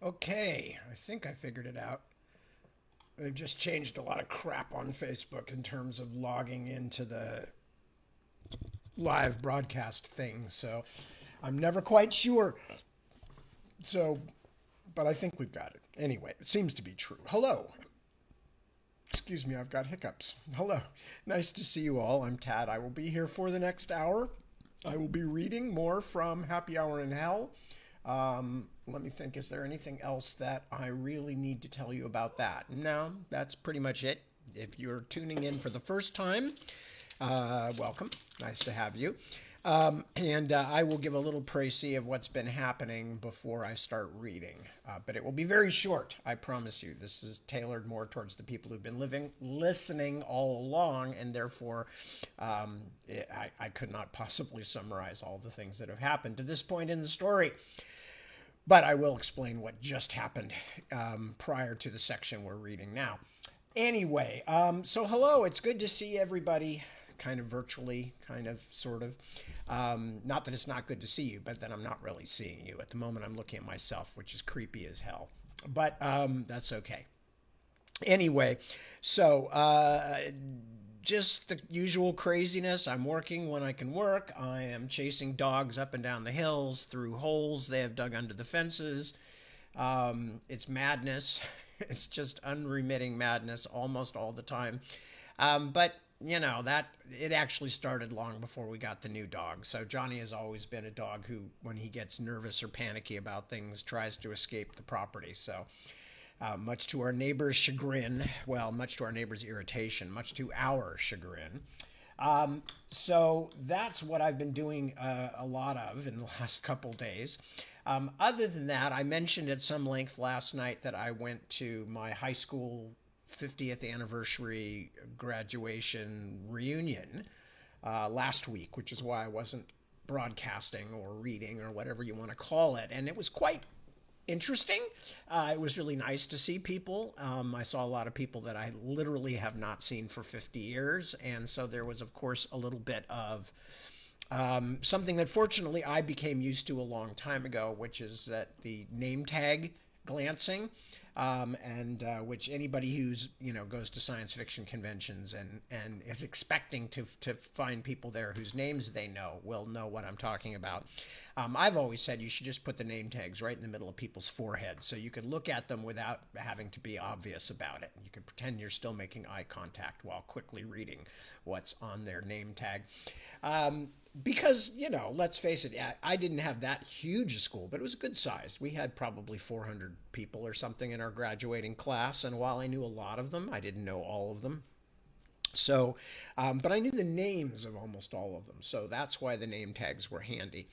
Okay, I think I figured it out. They've just changed a lot of crap on Facebook in terms of logging into the live broadcast thing, so I'm never quite sure. So, but I think we've got it. Anyway, it seems to be true. Hello. Excuse me, I've got hiccups. Hello. Nice to see you all. I'm Tad. I will be here for the next hour. I will be reading more from Happy Hour in Hell. Let me think, is there anything else that I really need to tell you about that? No, that's pretty much it. If you're tuning in for the first time, welcome. Nice to have you. And I will give a little précis of what's been happening before I start reading. But it will be very short, I promise you. This is tailored more towards the people who've been listening all along, and therefore I could not possibly summarize all the things that have happened to this point in the story. But I will explain what just happened prior to the section we're reading now. Anyway, so hello, it's good to see everybody kind of virtually, kind of, sort of. Not that it's not good to see you, but then I'm not really seeing you. At the moment, I'm looking at myself, which is creepy as hell. But that's okay. Anyway, so just the usual craziness. I'm working when I can work. I am chasing dogs up and down the hills through holes they have dug under the fences. It's madness. It's just unremitting madness almost all the time. But you know that it actually started long before we got the new dog. So Johnny has always been a dog who, when he gets nervous or panicky about things, tries to escape the property. So much to our neighbor's chagrin, well, much to our neighbor's irritation, much to our chagrin. So that's what I've been doing a lot of in the last couple days. Other than that, I mentioned at some length last night that I went to my high school 50th anniversary graduation reunion last week, which is why I wasn't broadcasting or reading or whatever you want to call it. And it was quite interesting. It was really nice to see people. I saw a lot of people that I literally have not seen for 50 years. And so there was, of course, a little bit of something that fortunately I became used to a long time ago, which is that the name tag glancing, and which anybody who's goes to science fiction conventions and is expecting to find people there whose names they know will know what I'm talking about. I've always said you should just put the name tags right in the middle of people's foreheads so you could look at them without having to be obvious about it. You could pretend you're still making eye contact while quickly reading what's on their name tag. Because, let's face it, I didn't have that huge a school, but it was good sized. We had probably 400 people or something in our graduating class. And while I knew a lot of them, I didn't know all of them. So, but I knew the names of almost all of them. So that's why the name tags were handy.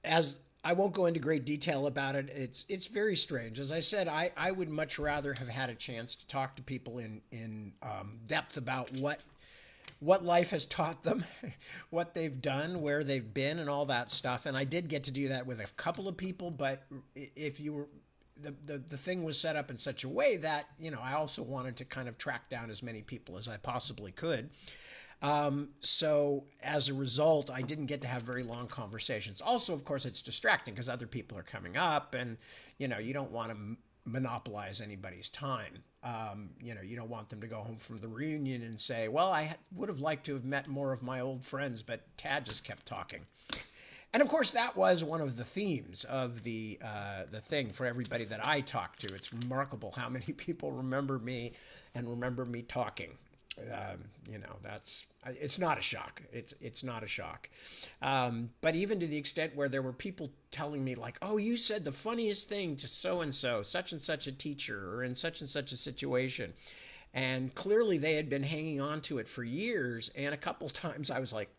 As I won't go into great detail about it. It's very strange. As I said, I would much rather have had a chance to talk to people in depth about what life has taught them, what they've done, where they've been, and all that stuff. And I did get to do that with a couple of people, but if you were the thing was set up in such a way that I also wanted to kind of track down as many people as I possibly could. So as a result, I didn't get to have very long conversations. Also, of course, it's distracting because other people are coming up, and you don't want to monopolize anybody's time. You don't want them to go home from the reunion and say, well, I would have liked to have met more of my old friends, but Tad just kept talking. And of course, that was one of the themes of the thing for everybody that I talked to. It's remarkable how many people remember me and remember me talking. It's not a shock. It's not a shock. But even to the extent where there were people telling me like, oh, you said the funniest thing to so and such a teacher, or in such and such a situation. And clearly they had been hanging on to it for years. And a couple times I was like,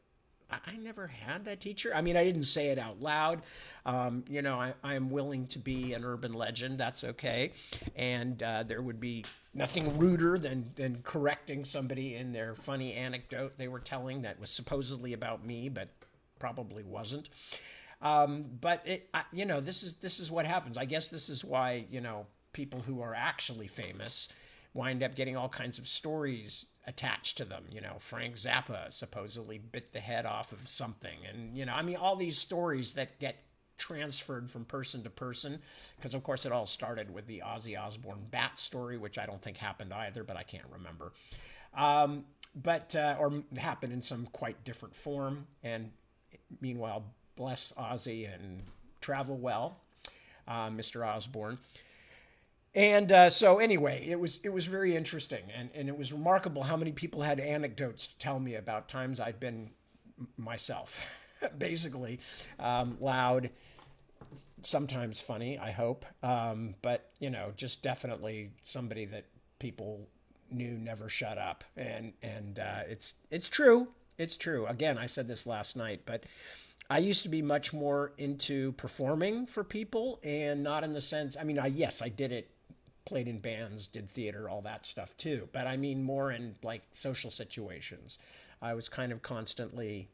I never had that teacher. I mean, I didn't say it out loud. I am willing to be an urban legend. That's okay. And there would be nothing ruder than correcting somebody in their funny anecdote they were telling that was supposedly about me, but probably wasn't. This is what happens. I guess this is why, people who are actually famous wind up getting all kinds of stories attached to them. Frank Zappa supposedly bit the head off of something. And, all these stories that get transferred from person to person, because of course it all started with the Ozzy Osbourne bat story, which I don't think happened either, but I can't remember. Or happened in some quite different form. And meanwhile, bless Ozzy and travel well, Mr. Osbourne. And so anyway, it was very interesting, and it was remarkable how many people had anecdotes to tell me about times I'd been myself, basically, loud, sometimes funny, I hope, but just definitely somebody that people knew never shut up, and it's true. It's true. Again, I said this last night, but I used to be much more into performing for people, and not in the sense. I mean, yes, I did it, played in bands, did theater, all that stuff too. But I mean more in like social situations. I was kind of constantly.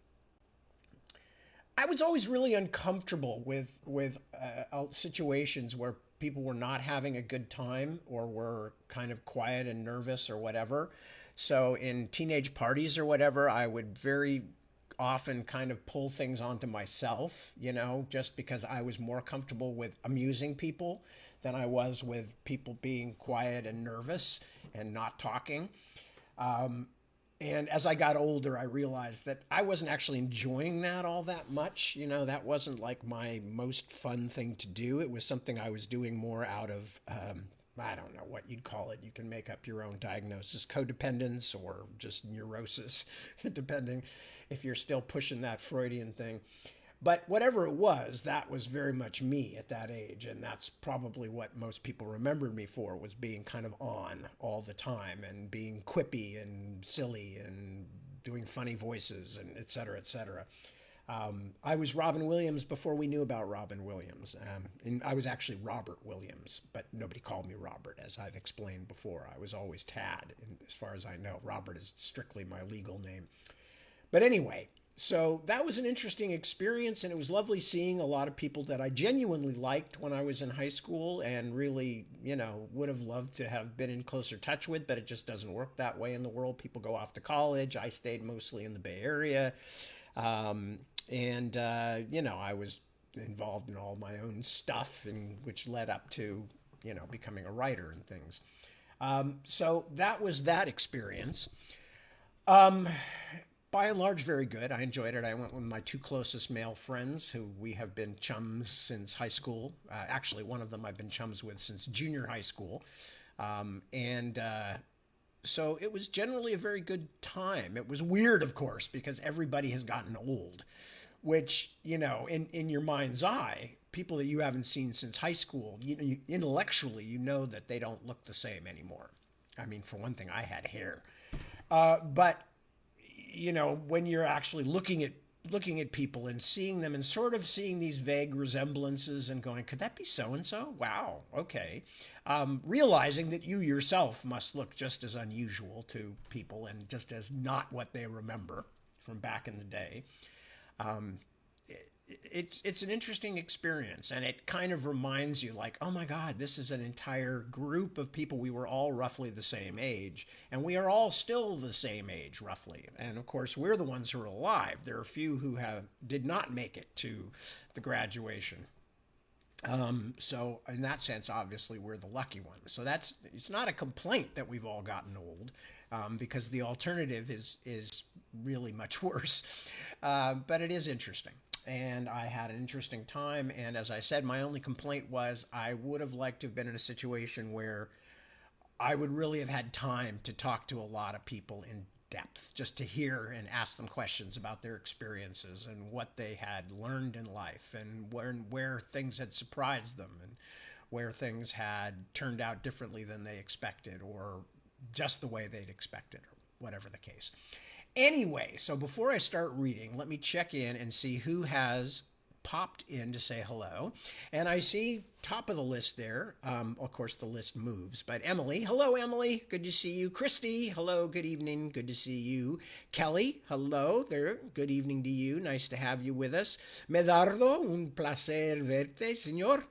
I was always really uncomfortable with situations where people were not having a good time or were kind of quiet and nervous or whatever. So in teenage parties or whatever, I would very often kind of pull things onto myself, just because I was more comfortable with amusing people than I was with people being quiet and nervous and not talking. And as I got older, I realized that I wasn't actually enjoying that all that much. That wasn't like my most fun thing to do. It was something I was doing more out of, I don't know what you'd call it. You can make up your own diagnosis, codependence or just neurosis, depending if you're still pushing that Freudian thing. But whatever it was, that was very much me at that age. And that's probably what most people remembered me for, was being kind of on all the time and being quippy and silly and doing funny voices and et cetera, et cetera. I was Robin Williams before we knew about Robin Williams. And I was actually Robert Williams, but nobody called me Robert, as I've explained before. I was always Tad, and as far as I know. Robert is strictly my legal name. But anyway, so that was an interesting experience, and it was lovely seeing a lot of people that I genuinely liked when I was in high school and really, would have loved to have been in closer touch with, but it just doesn't work that way in the world. People go off to college. I stayed mostly in the Bay Area. I was involved in all my own stuff, and which led up to, becoming a writer and things. So that was that experience. By and large, very good. I enjoyed it. I went with my two closest male friends, who we have been chums since high school. Actually, one of them I've been chums with since junior high school. So it was generally a very good time. It was weird, of course, because everybody has gotten old, which, in your mind's eye, people that you haven't seen since high school, intellectually, that they don't look the same anymore. I mean, for one thing, I had hair. But when you're actually looking at people and seeing them and sort of seeing these vague resemblances and going, could that be so-and-so? Wow, okay. Realizing that you yourself must look just as unusual to people and just as not what they remember from back in the day. It's an interesting experience, and it kind of reminds you, like, oh my God, this is an entire group of people. We were all roughly the same age, and we are all still the same age, roughly. And of course, we're the ones who are alive. There are a few who did not make it to the graduation. So in that sense, obviously, we're the lucky ones. So it's not a complaint that we've all gotten old, because the alternative is really much worse. But it is interesting. And I had an interesting time. And as I said, my only complaint was I would have liked to have been in a situation where I would really have had time to talk to a lot of people in depth, just to hear and ask them questions about their experiences and what they had learned in life, and where things had surprised them, and where things had turned out differently than they expected, or just the way they'd expected, or whatever the case. Anyway, so before I start reading, let me check in and see who has popped in to say hello. And I see top of the list there. Of course, the list moves. But Emily, hello, Emily. Good to see you. Christy, hello. Good evening. Good to see you. Kelly, hello there. Good evening to you. Nice to have you with us. Medardo, un placer verte, señor.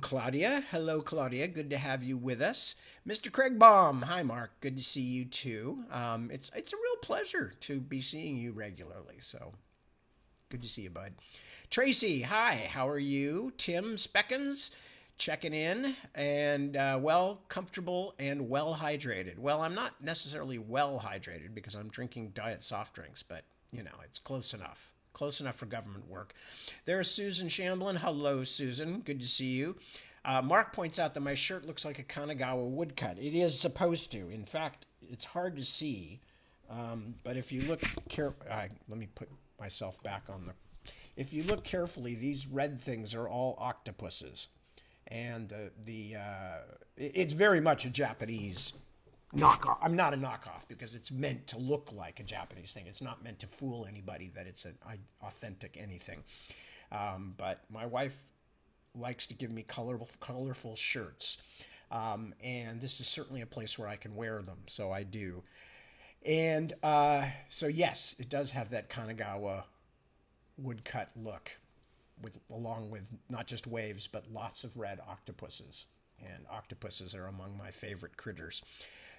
Claudia, hello, Claudia. Good to have you with us. Mr. Craig Baum, hi, Mark. Good to see you too. It's a real pleasure to be seeing you regularly. So Good to see you, bud. Tracy, hi. How are you? Tim Speckens checking in and well, comfortable and well hydrated. Well, I'm not necessarily well hydrated because I'm drinking diet soft drinks, but it's close enough. Close enough for government work. There's Susan Shamblin. Hello, Susan. Good to see you. Mark points out that my shirt looks like a Kanagawa woodcut. It is supposed to. In fact, it's hard to see. But if you look let me put myself back on the. If you look carefully, these red things are all octopuses, and it's very much a Japanese knockoff. I'm not a knockoff because it's meant to look like a Japanese thing. It's not meant to fool anybody that it's an authentic anything. But my wife likes to give me colorful shirts, and this is certainly a place where I can wear them, so I do. And so yes, it does have that Kanagawa woodcut look, along with not just waves, but lots of red octopuses. And octopuses are among my favorite critters.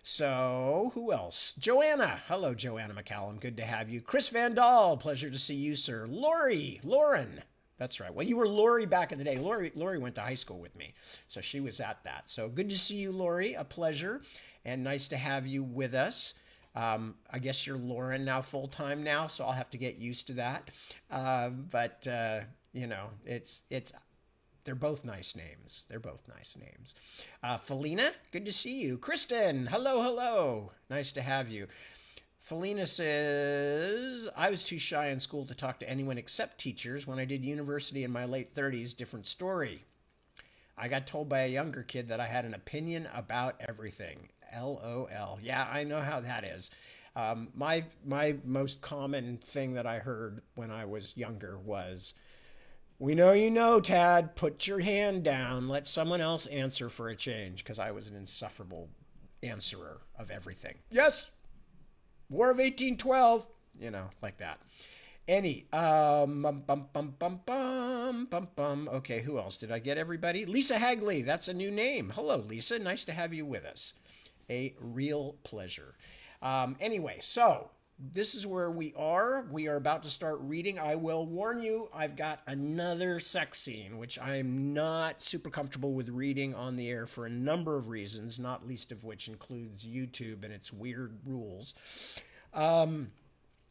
So who else? Joanna. Hello, Joanna McCallum. Good to have you. Chris Van Dahl. Pleasure to see you, sir. Lauren. That's right. Well, you were Lori back in the day. Lori went to high school with me, so she was at that. So good to see you, Lori. A pleasure, and nice to have you with us. I guess you're Lauren now full-time now, so I'll have to get used to that. But it's they're both nice names. Felina, good to see you. Kristen, hello. Nice to have you. Felina says, I was too shy in school to talk to anyone except teachers. When I did university in my late 30s, different story. I got told by a younger kid that I had an opinion about everything. LOL. Yeah, I know how that is. My most common thing that I heard when I was younger was, we know you know, Tad, put your hand down, let someone else answer for a change, because I was an insufferable answerer of everything. Yes, War of 1812, like that. Okay, who else? Did I get everybody? Lisa Hagley, that's a new name. Hello, Lisa. Nice to have you with us. A real pleasure. Anyway, so this is where we are. We are about to start reading. I will warn you, I've got another sex scene, which I'm not super comfortable with reading on the air for a number of reasons, not least of which includes YouTube and its weird rules.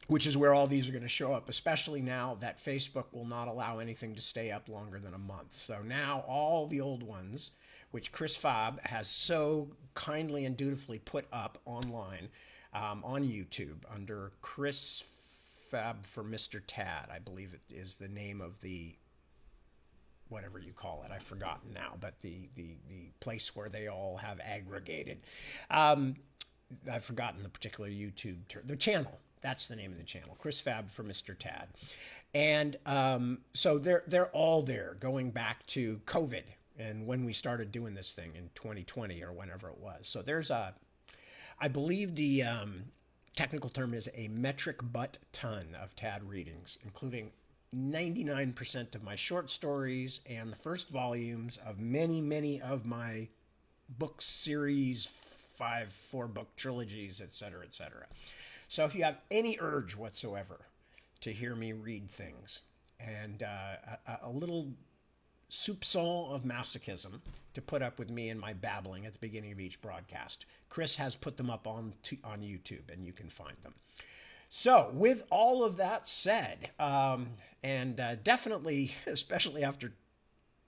Which is where all these are going to show up, especially now that Facebook will not allow anything to stay up longer than a month. So now all the old ones, which Chris Fab has so kindly and dutifully put up online on YouTube under Chris Fab for Mr. Tad, I believe it is the name of the, whatever you call it, I've forgotten now, but the place where they all have aggregated. I've forgotten the particular YouTube term, the channel. That's the name of the channel, Chris Fab for Mr. Tad. And so they're all there going back to COVID and when we started doing this thing in 2020 or whenever it was. So there's I believe the technical term is a metric butt ton of Tad readings, including 99% of my short stories and the first volumes of many of my book series, 4-book trilogies, etc., etc. So if you have any urge whatsoever to hear me read things and a little soupçon of masochism to put up with me and my babbling at the beginning of each broadcast, Chris has put them up on YouTube, and you can find them. So with all of that said, and definitely, especially after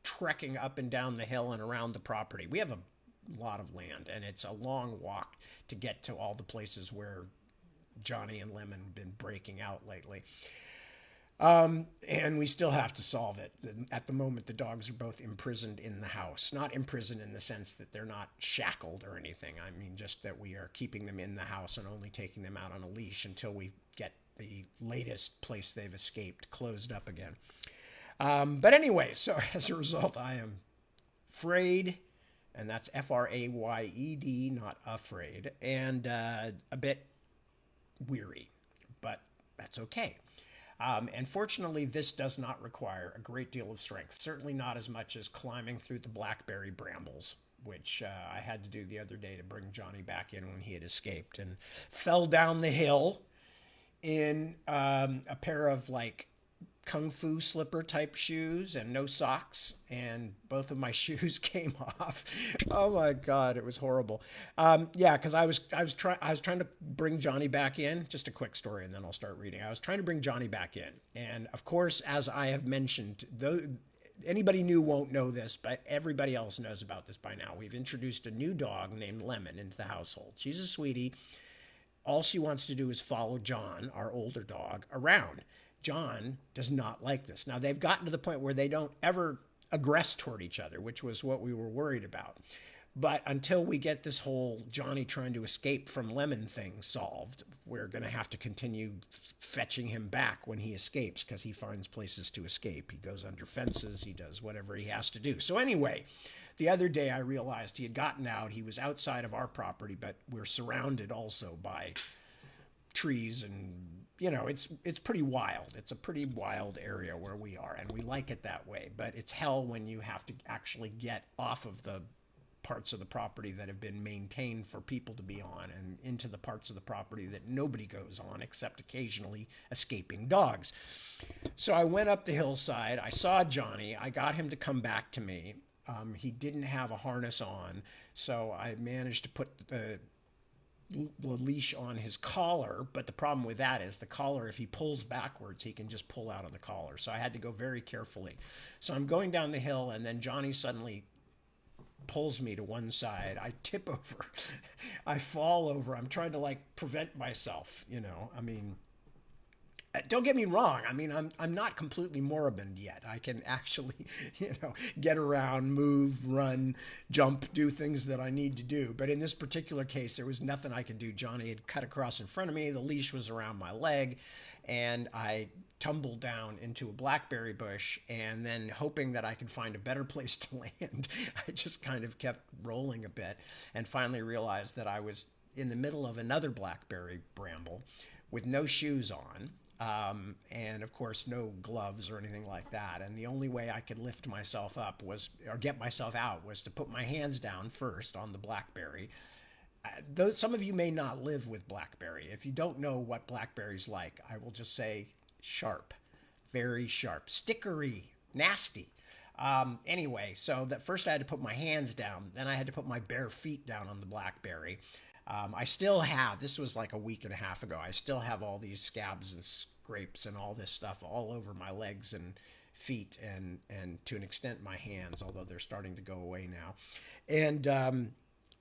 trekking up and down the hill and around the property, we have a lot of land, and it's a long walk to get to all the places where Johnny and Lemon have been breaking out lately. And we still have to solve it. At the moment, the dogs are both imprisoned in the house. Not imprisoned in the sense that they're not shackled or anything. I mean, just that we are keeping them in the house and only taking them out on a leash until we get the latest place they've escaped closed up again. But anyway, so as a result, I am frayed, and that's F-R-A-Y-E-D, not afraid, and a bit weary, but that's okay. And fortunately, this does not require a great deal of strength, certainly not as much as climbing through the blackberry brambles, which I had to do the other day to bring Johnny back in when he had escaped and fell down the hill in a pair of kung fu slipper type shoes and no socks, and both of my shoes came off. Oh my God, it was horrible. Yeah, because I was trying to bring Johnny back in. Just a quick story, and then I'll start reading. I was trying to bring Johnny back in, and of course, as I have mentioned, though anybody new won't know this, but everybody else knows about this by now. We've introduced a new dog named Lemon into the household. She's a sweetie. All she wants to do is follow John, our older dog, around. John does not like this. Now, they've gotten to the point where they don't ever aggress toward each other, which was what we were worried about. But until we get this whole Johnny trying to escape from Lemon thing solved, we're going to have to continue fetching him back when he escapes, because he finds places to escape. He goes under fences. He does whatever he has to do. So anyway, the other day I realized he had gotten out. He was outside of our property, but we're surrounded also by trees, and it's pretty wild. It's a pretty wild area where we are, and we like it that way. But it's hell when you have to actually get off of the parts of the property that have been maintained for people to be on and into the parts of the property that nobody goes on except occasionally escaping dogs. So I went up the hillside. I saw Johnny. I got him to come back to me. He didn't have a harness on, so I managed to put the leash on his collar, but the problem with that is the collar, if he pulls backwards, he can just pull out of the collar. So I had to go very carefully. So I'm going down the hill, and then Johnny suddenly pulls me to one side. I tip over. I fall over. I'm trying to prevent myself, I mean, don't get me wrong. I mean, I'm not completely moribund yet. I can actually, get around, move, run, jump, do things that I need to do. But in this particular case, there was nothing I could do. Johnny had cut across in front of me. The leash was around my leg, and I tumbled down into a blackberry bush, and then hoping that I could find a better place to land, I just kind of kept rolling a bit, and finally realized that I was in the middle of another blackberry bramble with no shoes on. And of course, no gloves or anything like that. And the only way I could lift myself up or get myself out, was to put my hands down first on the blackberry. Some of you may not live with blackberry. If you don't know what blackberry's like, I will just say sharp, very sharp, stickery, nasty. Anyway, so that first I had to put my hands down, then I had to put my bare feet down on the blackberry. I still have, this was like a week and a half ago, I still have all these scabs and scrapes and all this stuff all over my legs and feet, and to an extent my hands, although they're starting to go away now. And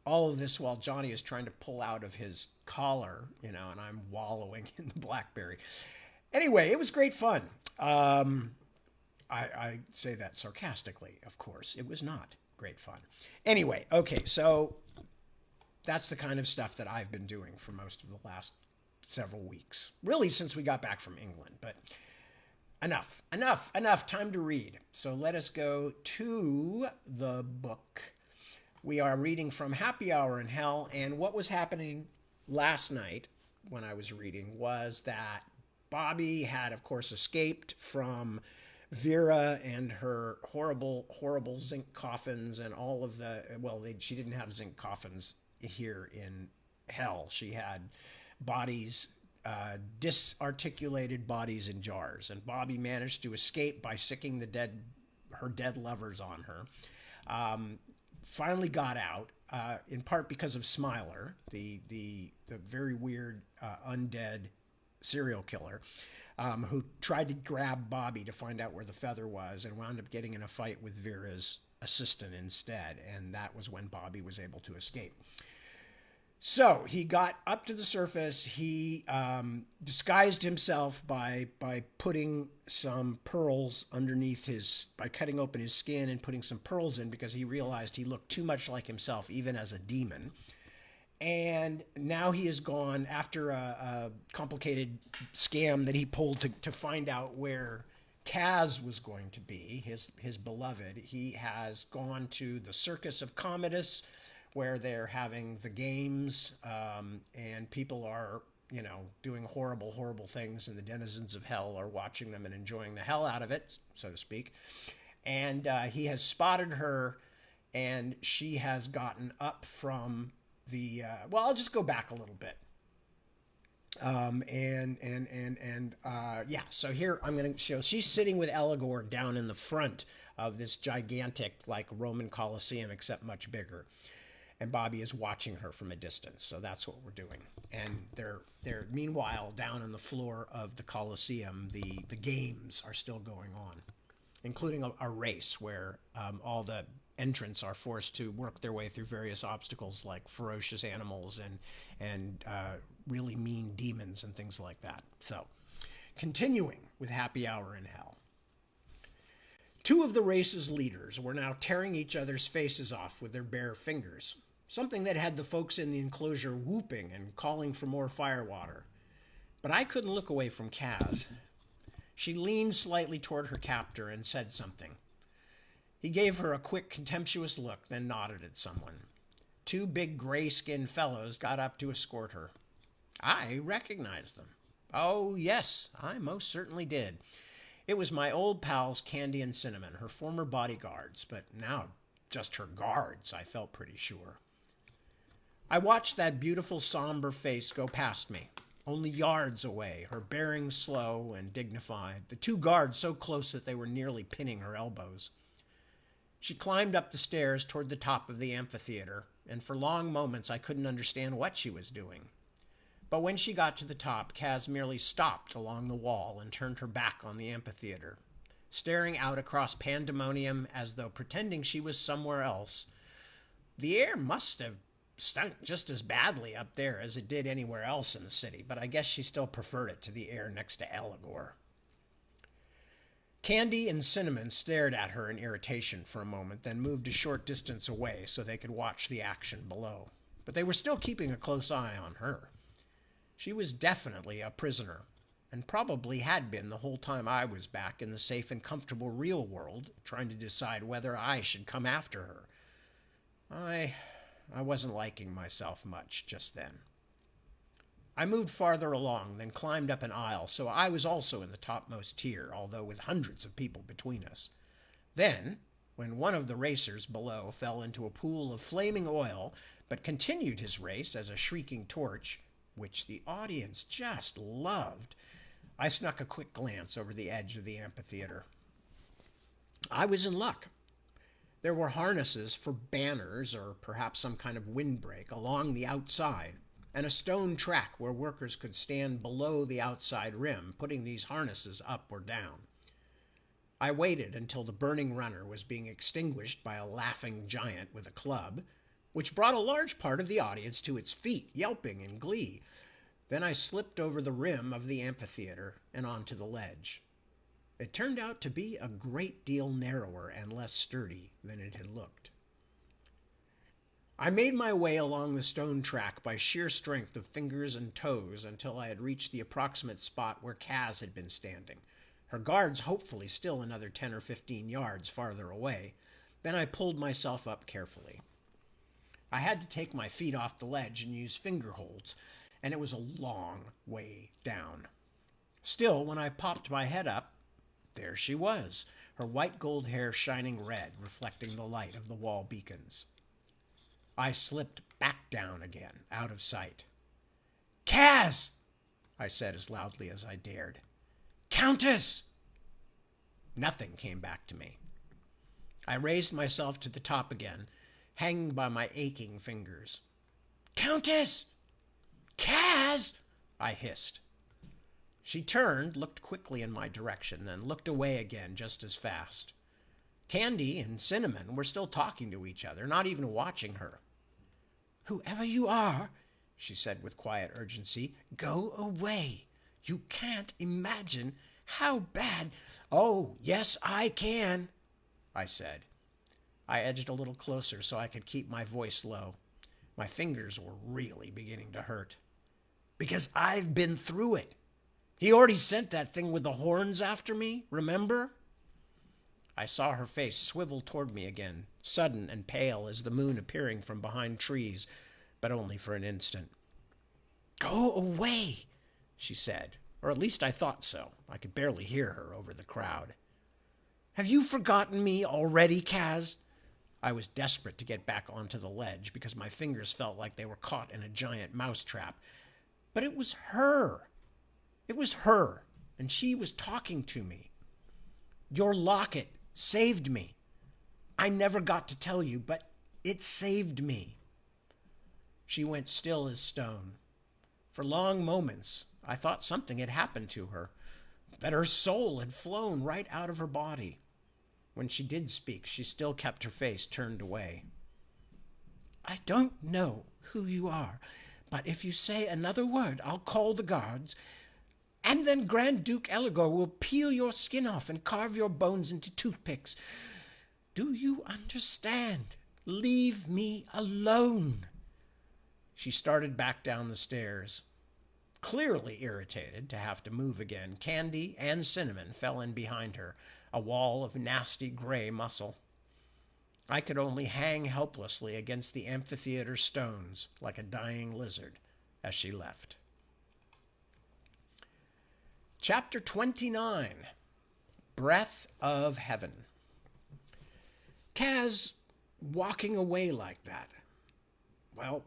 all of this while Johnny is trying to pull out of his collar, and I'm wallowing in the blackberry. Anyway, it was great fun. I say that sarcastically, of course. It was not great fun. Anyway, okay, so that's the kind of stuff that I've been doing for most of the last several weeks. Really, since we got back from England. But enough. Time to read. So let us go to the book. We are reading from Happy Hour in Hell. And what was happening last night when I was reading was that Bobby had, of course, escaped from Vera and her horrible zinc coffins and all of she didn't have zinc coffins here in hell. She had bodies, disarticulated bodies in jars, and Bobby managed to escape by sicking her dead lovers on her. Finally got out, in part because of Smiler, the very weird undead serial killer, who tried to grab Bobby to find out where the feather was, and wound up getting in a fight with Vera's assistant instead, and that was when Bobby was able to escape. So he got up to the surface. He disguised himself by putting some pearls underneath by cutting open his skin and putting some pearls in, because he realized he looked too much like himself even as a demon. And now he has gone, after a complicated scam that he pulled to find out where Kaz was going to be, his beloved. He has gone to the Circus of Commodus, where they're having the games, and people are, doing horrible things, and the denizens of hell are watching them and enjoying the hell out of it, so to speak. And he has spotted her, and she has gotten up from I'll just go back a little bit. Yeah, so here I'm going to show she's sitting with Eligor down in the front of this gigantic, like, Roman Colosseum, except much bigger. And Bobby is watching her from a distance. So that's what we're doing. And they're meanwhile down on the floor of the Colosseum. The games are still going on, including a race where all the entrants are forced to work their way through various obstacles like ferocious animals and really mean demons and things like that. So, continuing with Happy Hour in Hell. Two of the race's leaders were now tearing each other's faces off with their bare fingers, something that had the folks in the enclosure whooping and calling for more firewater. But I couldn't look away from Kaz. She leaned slightly toward her captor and said something. He gave her a quick, contemptuous look, then nodded at someone. Two big gray-skinned fellows got up to escort her. I recognized them. Oh, yes, I most certainly did. It was my old pals Candy and Cinnamon, her former bodyguards, but now just her guards, I felt pretty sure. I watched that beautiful, somber face go past me, only yards away, her bearing slow and dignified, the two guards so close that they were nearly pinning her elbows. She climbed up the stairs toward the top of the amphitheater, and for long moments I couldn't understand what she was doing. But when she got to the top, Kaz merely stopped along the wall and turned her back on the amphitheater, staring out across pandemonium as though pretending she was somewhere else. The air must have stunk just as badly up there as it did anywhere else in the city, but I guess she still preferred it to the air next to Eligor. Candy and Cinnamon stared at her in irritation for a moment, then moved a short distance away so they could watch the action below. But they were still keeping a close eye on her. She was definitely a prisoner, and probably had been the whole time I was back in the safe and comfortable real world, trying to decide whether I should come after her. I wasn't liking myself much just then. I moved farther along, then climbed up an aisle, so I was also in the topmost tier, although with hundreds of people between us. Then, when one of the racers below fell into a pool of flaming oil, but continued his race as a shrieking torch, which the audience just loved, I snuck a quick glance over the edge of the amphitheater. I was in luck. There were harnesses for banners or perhaps some kind of windbreak along the outside, and a stone track where workers could stand below the outside rim, putting these harnesses up or down. I waited until the burning runner was being extinguished by a laughing giant with a club, which brought a large part of the audience to its feet, yelping in glee. Then I slipped over the rim of the amphitheater and onto the ledge. It turned out to be a great deal narrower and less sturdy than it had looked. I made my way along the stone track by sheer strength of fingers and toes until I had reached the approximate spot where Kaz had been standing, her guards hopefully still another 10 or 15 yards farther away. Then I pulled myself up carefully. I had to take my feet off the ledge and use finger holds, and it was a long way down. Still, when I popped my head up, there she was, her white gold hair shining red, reflecting the light of the wall beacons. I slipped back down again, out of sight. "Kaz!" I said as loudly as I dared. "Countess!" Nothing came back to me. I raised myself to the top again, hanging by my aching fingers. "Countess! Kaz!" I hissed. She turned, looked quickly in my direction, then looked away again just as fast. Candy and Cinnamon were still talking to each other, not even watching her. "Whoever you are," she said with quiet urgency, "go away. You can't imagine how bad—" "Oh, yes, I can," I said. I edged a little closer so I could keep my voice low. My fingers were really beginning to hurt. "Because I've been through it. He already sent that thing with the horns after me, remember?" I saw her face swivel toward me again, sudden and pale as the moon appearing from behind trees, but only for an instant. "Go away," she said, or at least I thought so. I could barely hear her over the crowd. "Have you forgotten me already, Kaz?" I was desperate to get back onto the ledge because my fingers felt like they were caught in a giant mousetrap. But it was her. It was her, and she was talking to me. Your locket saved me. I never got to tell you, but it saved me. She went still as stone. For long moments, I thought something had happened to her, that her soul had flown right out of her body. When she did speak, she still kept her face turned away. I don't know who you are, but if you say another word, I'll call the guards, and then Grand Duke Eligor will peel your skin off and carve your bones into toothpicks. Do you understand? Leave me alone. She started back down the stairs. Clearly irritated to have to move again, Candy and Cinnamon fell in behind her, a wall of nasty gray muscle. I could only hang helplessly against the amphitheater stones like a dying lizard as she left. Chapter 29, Breath of Heaven. Kaz walking away like that. Well,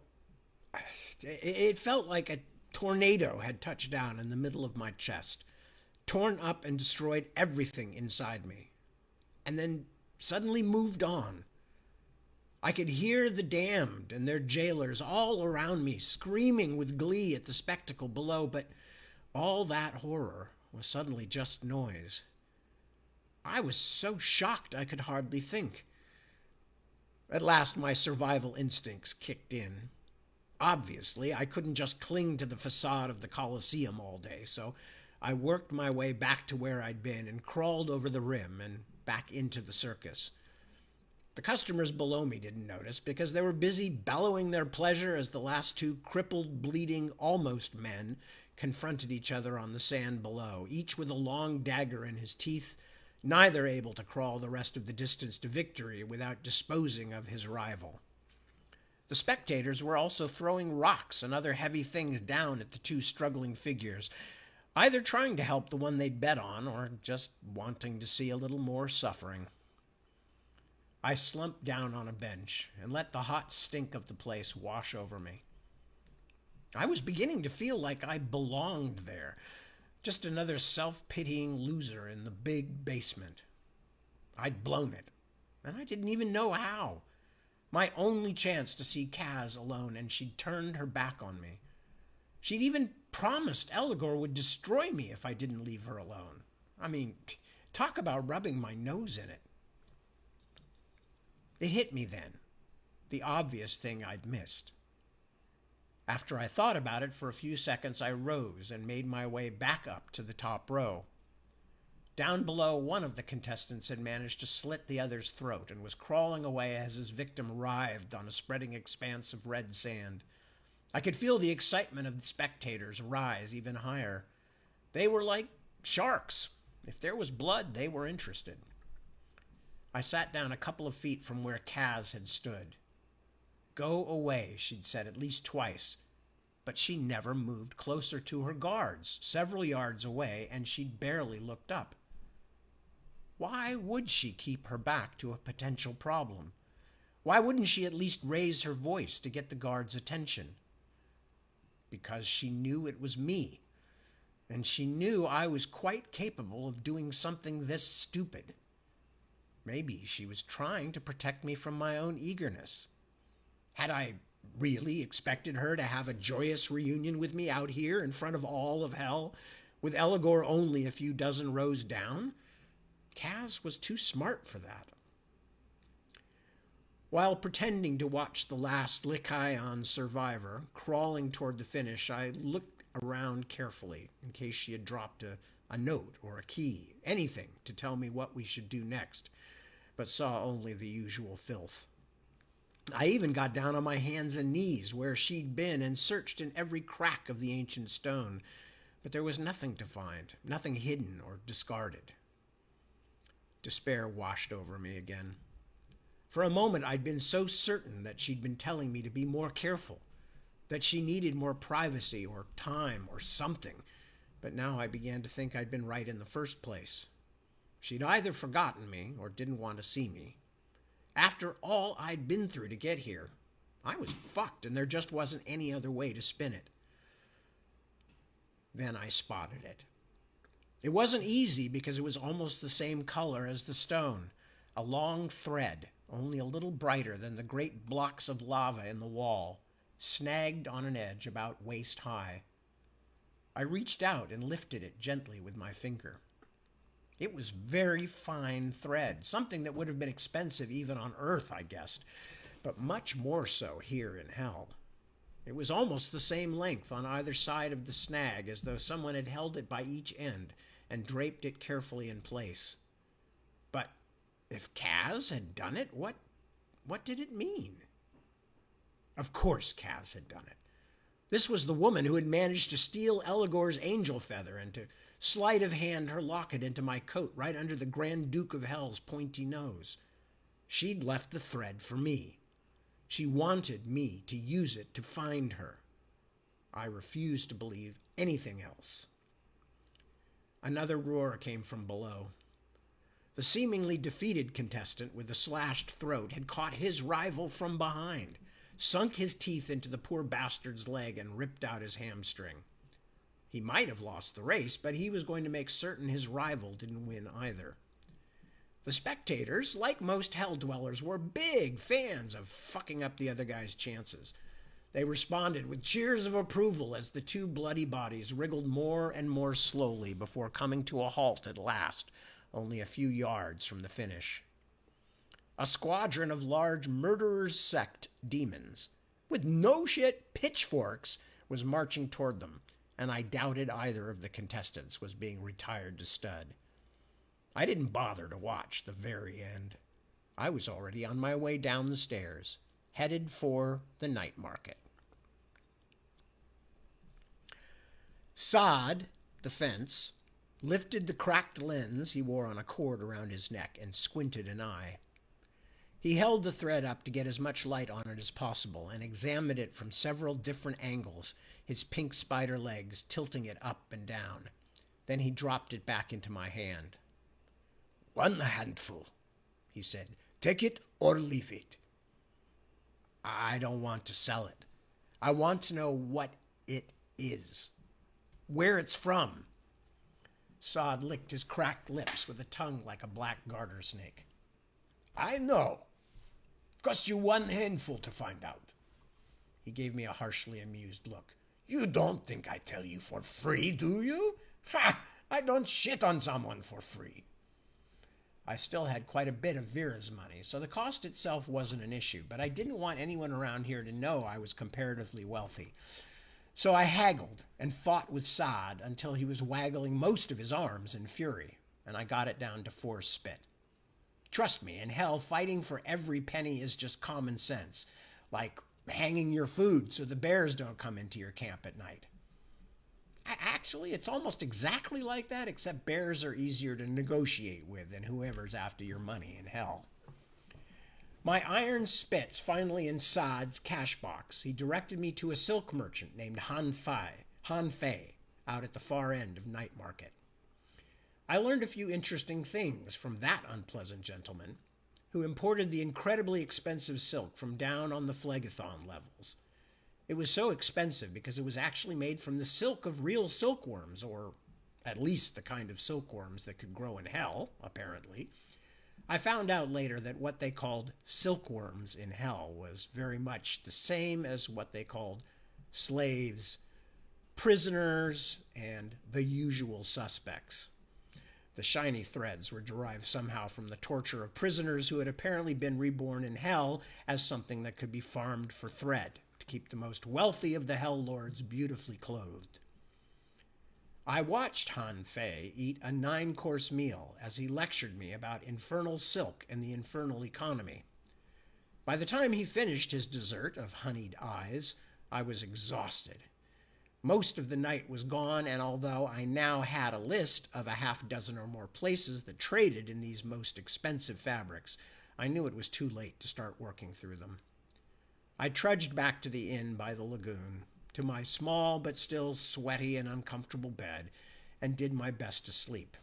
it felt like a tornado had touched down in the middle of my chest, torn up and destroyed everything inside me, and then suddenly moved on. I could hear the damned and their jailers all around me screaming with glee at the spectacle below, but all that horror was suddenly just noise. I was so shocked I could hardly think. At last my survival instincts kicked in. Obviously, I couldn't just cling to the facade of the Colosseum all day, so I worked my way back to where I'd been and crawled over the rim and back into the circus. The customers below me didn't notice because they were busy bellowing their pleasure as the last two crippled, bleeding, almost men confronted each other on the sand below, each with a long dagger in his teeth, neither able to crawl the rest of the distance to victory without disposing of his rival. The spectators were also throwing rocks and other heavy things down at the two struggling figures, either trying to help the one they'd bet on or just wanting to see a little more suffering. I slumped down on a bench and let the hot stink of the place wash over me. I was beginning to feel like I belonged there, just another self-pitying loser in the big basement. I'd blown it, and I didn't even know how. My only chance to see Kaz alone, and she'd turned her back on me. She'd even promised Eligor would destroy me if I didn't leave her alone. I mean, talk about rubbing my nose in it. It hit me then, the obvious thing I'd missed. After I thought about it for a few seconds, I rose and made my way back up to the top row. Down below, one of the contestants had managed to slit the other's throat and was crawling away as his victim writhed on a spreading expanse of red sand. I could feel the excitement of the spectators rise even higher. They were like sharks. If there was blood, they were interested. I sat down a couple of feet from where Kaz had stood. Go away, she'd said at least twice, but she never moved closer to her guards, several yards away, and she'd barely looked up. Why would she keep her back to a potential problem? Why wouldn't she at least raise her voice to get the guards' attention? Because she knew it was me, and she knew I was quite capable of doing something this stupid. Maybe she was trying to protect me from my own eagerness. Had I really expected her to have a joyous reunion with me out here in front of all of hell, with Eligor only a few dozen rows down? Kaz was too smart for that. While pretending to watch the last Lycaon survivor crawling toward the finish, I looked around carefully in case she had dropped a note or a key, anything to tell me what we should do next, but saw only the usual filth. I even got down on my hands and knees where she'd been and searched in every crack of the ancient stone, but there was nothing to find, nothing hidden or discarded. Despair washed over me again. For a moment, I'd been so certain that she'd been telling me to be more careful, that she needed more privacy or time or something, but now I began to think I'd been right in the first place. She'd either forgotten me or didn't want to see me. After all I'd been through to get here, I was fucked, and there just wasn't any other way to spin it. Then I spotted it. It wasn't easy because it was almost the same color as the stone, a long thread, only a little brighter than the great blocks of lava in the wall, snagged on an edge about waist high. I reached out and lifted it gently with my finger. It was very fine thread, something that would have been expensive even on Earth, I guessed, but much more so here in hell. It was almost the same length on either side of the snag, as though someone had held it by each end and draped it carefully in place. But if Kaz had done it, what did it mean? Of course Kaz had done it. This was the woman who had managed to steal Eligor's angel feather and to sleight of hand her locket into my coat right under the Grand Duke of Hell's pointy nose. She'd left the thread for me. She wanted me to use it to find her. I refused to believe anything else. Another roar came from below. The seemingly defeated contestant with the slashed throat had caught his rival from behind, sunk his teeth into the poor bastard's leg, and ripped out his hamstring. He might have lost the race, but he was going to make certain his rival didn't win either. The spectators, like most hell dwellers, were big fans of fucking up the other guy's chances. They responded with cheers of approval as the two bloody bodies wriggled more and more slowly before coming to a halt at last, only a few yards from the finish. A squadron of large murderers' sect demons, with no shit pitchforks, was marching toward them, and I doubted either of the contestants was being retired to stud. I didn't bother to watch the very end. I was already on my way down the stairs, headed for the night market. Saad, the fence, lifted the cracked lens he wore on a cord around his neck and squinted an eye. He held the thread up to get as much light on it as possible and examined it from several different angles, his pink spider legs tilting it up and down. Then he dropped it back into my hand. "One handful," he said. "Take it or leave it." "I don't want to sell it. I want to know what it is. Where it's from." Saad licked his cracked lips with a tongue like a black garter snake. "I know. Cost you one handful to find out." He gave me a harshly amused look. "You don't think I tell you for free, do you? Ha! I don't shit on someone for free." I still had quite a bit of Vera's money, so the cost itself wasn't an issue, but I didn't want anyone around here to know I was comparatively wealthy. So I haggled and fought with Saad until he was waggling most of his arms in fury, and I got it down to 4 spit. Trust me, in hell, fighting for every penny is just common sense, like hanging your food so the bears don't come into your camp at night. Actually, it's almost exactly like that, except bears are easier to negotiate with than whoever's after your money in hell. My iron spits finally in Saad's cash box. He directed me to a silk merchant named Han Fei, out at the far end of Night Market. I learned a few interesting things from that unpleasant gentleman, who imported the incredibly expensive silk from down on the Phlegethon levels. It was so expensive because it was actually made from the silk of real silkworms, or at least the kind of silkworms that could grow in hell, apparently. I found out later that what they called silkworms in hell was very much the same as what they called slaves, prisoners, and the usual suspects. The shiny threads were derived somehow from the torture of prisoners who had apparently been reborn in hell as something that could be farmed for thread to keep the most wealthy of the hell lords beautifully clothed. I watched Han Fei eat a 9-course meal as he lectured me about infernal silk and the infernal economy. By the time he finished his dessert of honeyed eyes, I was exhausted. Most of the night was gone, and although I now had a list of a half dozen or more places that traded in these most expensive fabrics, I knew it was too late to start working through them. I trudged back to the inn by the lagoon, to my small but still sweaty and uncomfortable bed, and did my best to sleep.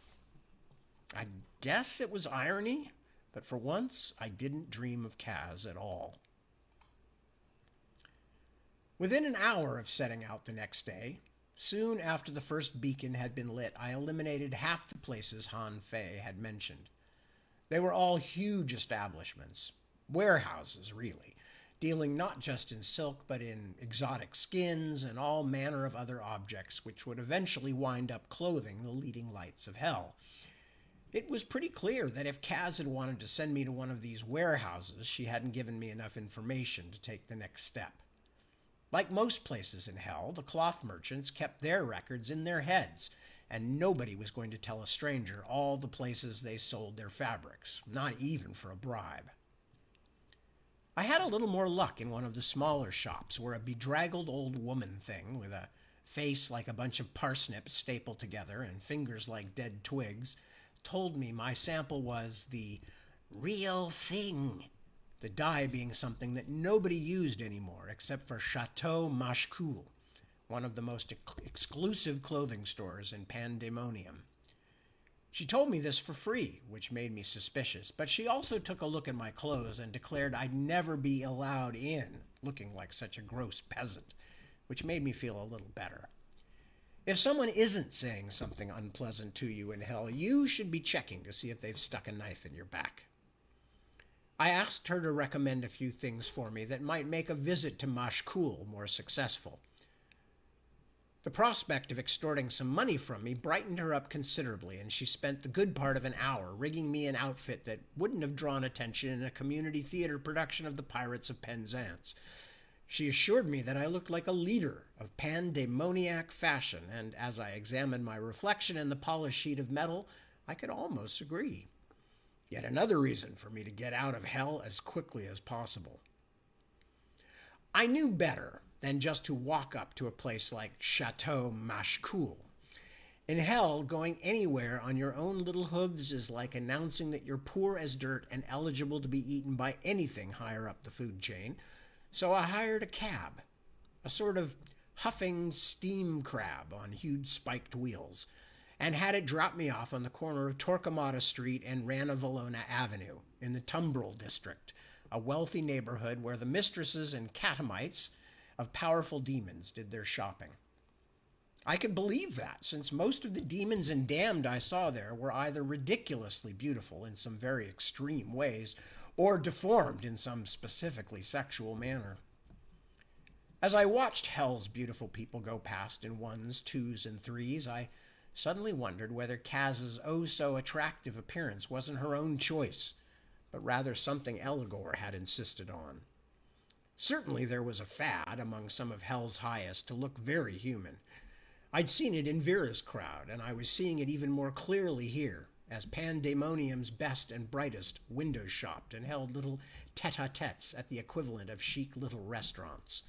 I guess it was irony, but for once I didn't dream of Kaz at all. Within an hour of setting out the next day, Soon after the first beacon had been lit, I eliminated half the places Han Fei had mentioned. They were all huge establishments, warehouses really, dealing not just in silk but in exotic skins and all manner of other objects which would eventually wind up clothing the leading lights of hell. It was pretty clear that if Kaz had wanted to send me to one of these warehouses, she hadn't given me enough information to take the next step. Like most places in hell, the cloth merchants kept their records in their heads, and nobody was going to tell a stranger all the places they sold their fabrics, not even for a bribe. I had a little more luck in one of the smaller shops where a bedraggled old woman thing with a face like a bunch of parsnips stapled together and fingers like dead twigs told me my sample was the real thing, the dye being something that nobody used anymore except for Chateau Mashcoul, one of the most exclusive clothing stores in Pandemonium. She told me this for free, which made me suspicious, but she also took a look at my clothes and declared I'd never be allowed in looking like such a gross peasant, which made me feel a little better. If someone isn't saying something unpleasant to you in hell, you should be checking to see if they've stuck a knife in your back. I asked her to recommend a few things for me that might make a visit to Mashcoul more successful. The prospect of extorting some money from me brightened her up considerably, and she spent the good part of an hour rigging me an outfit that wouldn't have drawn attention in a community theater production of The Pirates of Penzance. She assured me that I looked like a leader of pandemoniac fashion, and as I examined my reflection in the polished sheet of metal, I could almost agree. Yet another reason for me to get out of hell as quickly as possible. I knew better than just to walk up to a place like Chateau Mashcoul. In hell, going anywhere on your own little hooves is like announcing that you're poor as dirt and eligible to be eaten by anything higher up the food chain. So I hired a cab, a sort of huffing steam crab on huge spiked wheels, and had it drop me off on the corner of Torquemada Street and Ranavalona Avenue in the Tumbrel district, a wealthy neighborhood where the mistresses and catamites of powerful demons did their shopping. I could believe that, since most of the demons and damned I saw there were either ridiculously beautiful in some very extreme ways or deformed in some specifically sexual manner. As I watched hell's beautiful people go past in ones, twos, and threes, I suddenly wondered whether Kaz's oh-so-attractive appearance wasn't her own choice, but rather something Eligor had insisted on. Certainly there was a fad among some of hell's highest to look very human. I'd seen it in Vera's crowd, and I was seeing it even more clearly here, as Pandemonium's best and brightest window shopped and held little tete-a-tetes at the equivalent of chic little restaurants.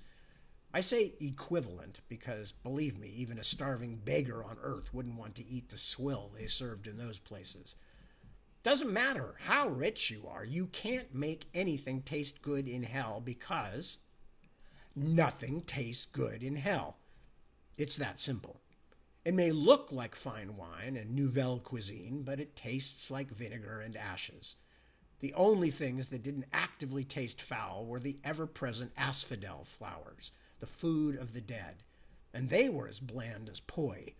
I say equivalent because, believe me, even a starving beggar on earth wouldn't want to eat the swill they served in those places. Doesn't matter how rich you are, you can't make anything taste good in hell because nothing tastes good in hell. It's that simple. It may look like fine wine and nouvelle cuisine, but it tastes like vinegar and ashes. The only things that didn't actively taste foul were the ever-present asphodel flowers, the food of the dead, and they were as bland as poi.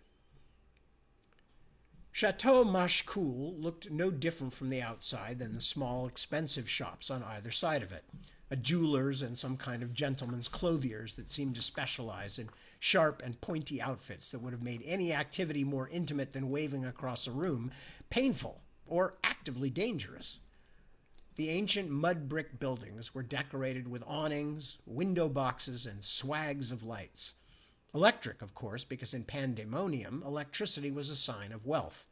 Chateau Mashcoul looked no different from the outside than the small, expensive shops on either side of it, a jeweler's and some kind of gentleman's clothiers that seemed to specialize in sharp and pointy outfits that would have made any activity more intimate than waving across a room painful or actively dangerous. The ancient mud brick buildings were decorated with awnings, window boxes, and swags of lights. Electric, of course, because in Pandemonium, electricity was a sign of wealth.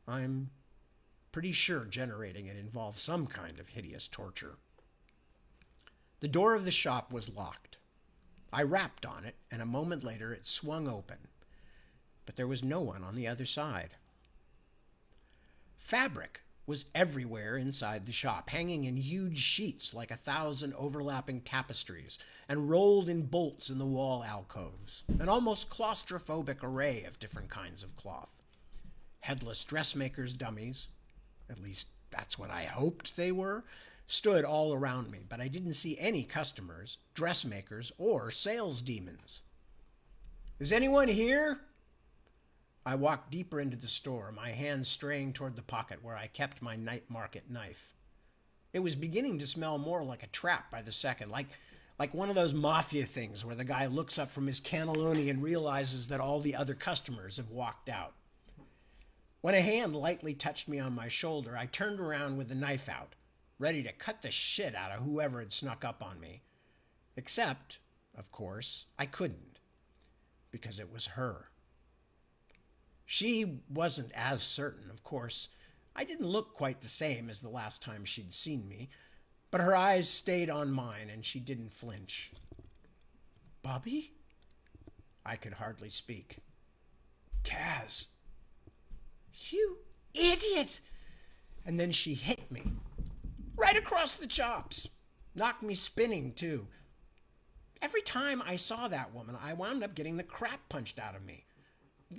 I'm pretty sure generating it involved some kind of hideous torture. The door of the shop was locked. I rapped on it, and a moment later it swung open. But there was no one on the other side. Fabric was everywhere inside the shop, hanging in huge sheets like 1,000 overlapping tapestries, and rolled in bolts in the wall alcoves, an almost claustrophobic array of different kinds of cloth. Headless dressmakers' dummies, at least that's what I hoped they were, stood all around me, but I didn't see any customers, dressmakers, or sales demons. Is anyone here? I walked deeper into the store, my hand straying toward the pocket where I kept my night market knife. It was beginning to smell more like a trap by the second, like one of those mafia things where the guy looks up from his cannelloni and realizes that all the other customers have walked out. When a hand lightly touched me on my shoulder, I turned around with the knife out, ready to cut the shit out of whoever had snuck up on me. Except, of course, I couldn't, because it was her. She wasn't as certain, of course. I didn't look quite the same as the last time she'd seen me, but her eyes stayed on mine and she didn't flinch. Bobby? I could hardly speak. Kaz. You idiot! And then she hit me. Right across the chops. Knocked me spinning, too. Every time I saw that woman, I wound up getting the crap punched out of me.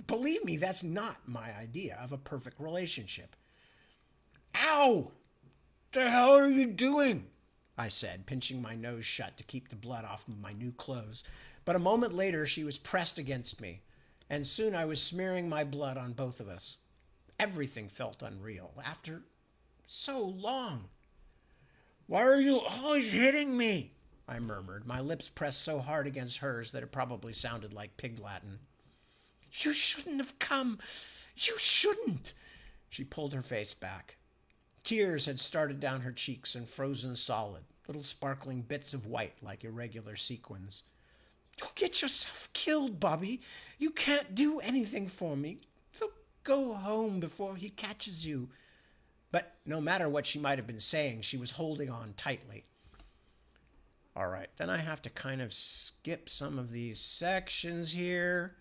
Believe me, that's not my idea of a perfect relationship. Ow! The hell are you doing? I said, pinching my nose shut to keep the blood off of my new clothes. But a moment later, she was pressed against me, and soon I was smearing my blood on both of us. Everything felt unreal after so long. Why are you always hitting me? I murmured, my lips pressed so hard against hers that it probably sounded like pig Latin. You shouldn't have come. You shouldn't. She pulled her face back. Tears had started down her cheeks and frozen solid, little sparkling bits of white like irregular sequins. You'll get yourself killed, Bobby. You can't do anything for me. So go home before he catches you. But no matter what she might have been saying, she was holding on tightly. All right, then I have to kind of skip some of these sections here.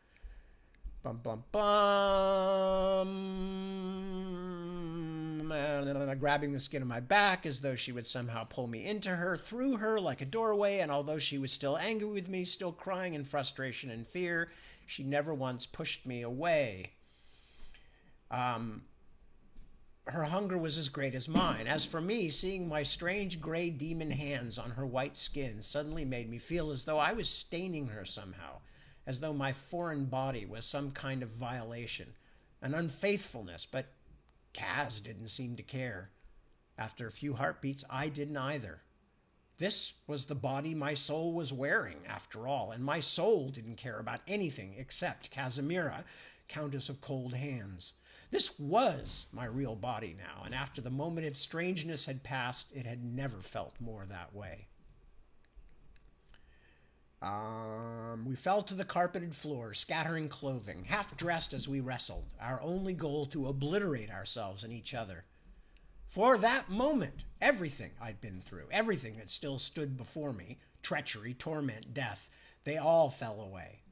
Bum, bum, bum. Grabbing the skin of my back as though she would somehow pull me into her, through her like a doorway, and although she was still angry with me, still crying in frustration and fear, she never once pushed me away. Her hunger was as great as mine. As for me, seeing my strange gray demon hands on her white skin suddenly made me feel as though I was staining her somehow, as though my foreign body was some kind of violation, an unfaithfulness, but Kaz didn't seem to care. After a few heartbeats, I didn't either. This was the body my soul was wearing, after all, and my soul didn't care about anything except Casimira, Countess of Cold Hands. This was my real body now, and after the moment of strangeness had passed, it had never felt more that way. We fell to the carpeted floor, scattering clothing, half dressed as we wrestled, our only goal to obliterate ourselves and each other. For that moment, everything I'd been through, everything that still stood before me, treachery, torment, death, they all fell away.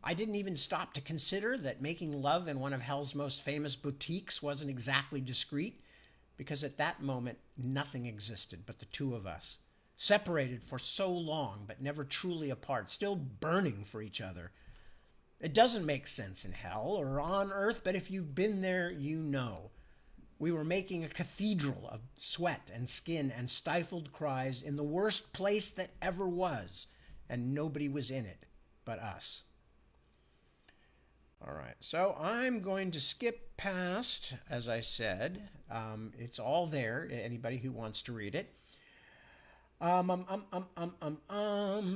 I didn't even stop to consider that making love in one of hell's most famous boutiques wasn't exactly discreet, because at that moment, nothing existed but the two of us, separated for so long, but never truly apart, still burning for each other. It doesn't make sense in hell or on earth, but if you've been there, you know. We were making a cathedral of sweat and skin and stifled cries in the worst place that ever was, and nobody was in it but us. All right, so I'm going to skip past, as I said. It's all there, anybody who wants to read it.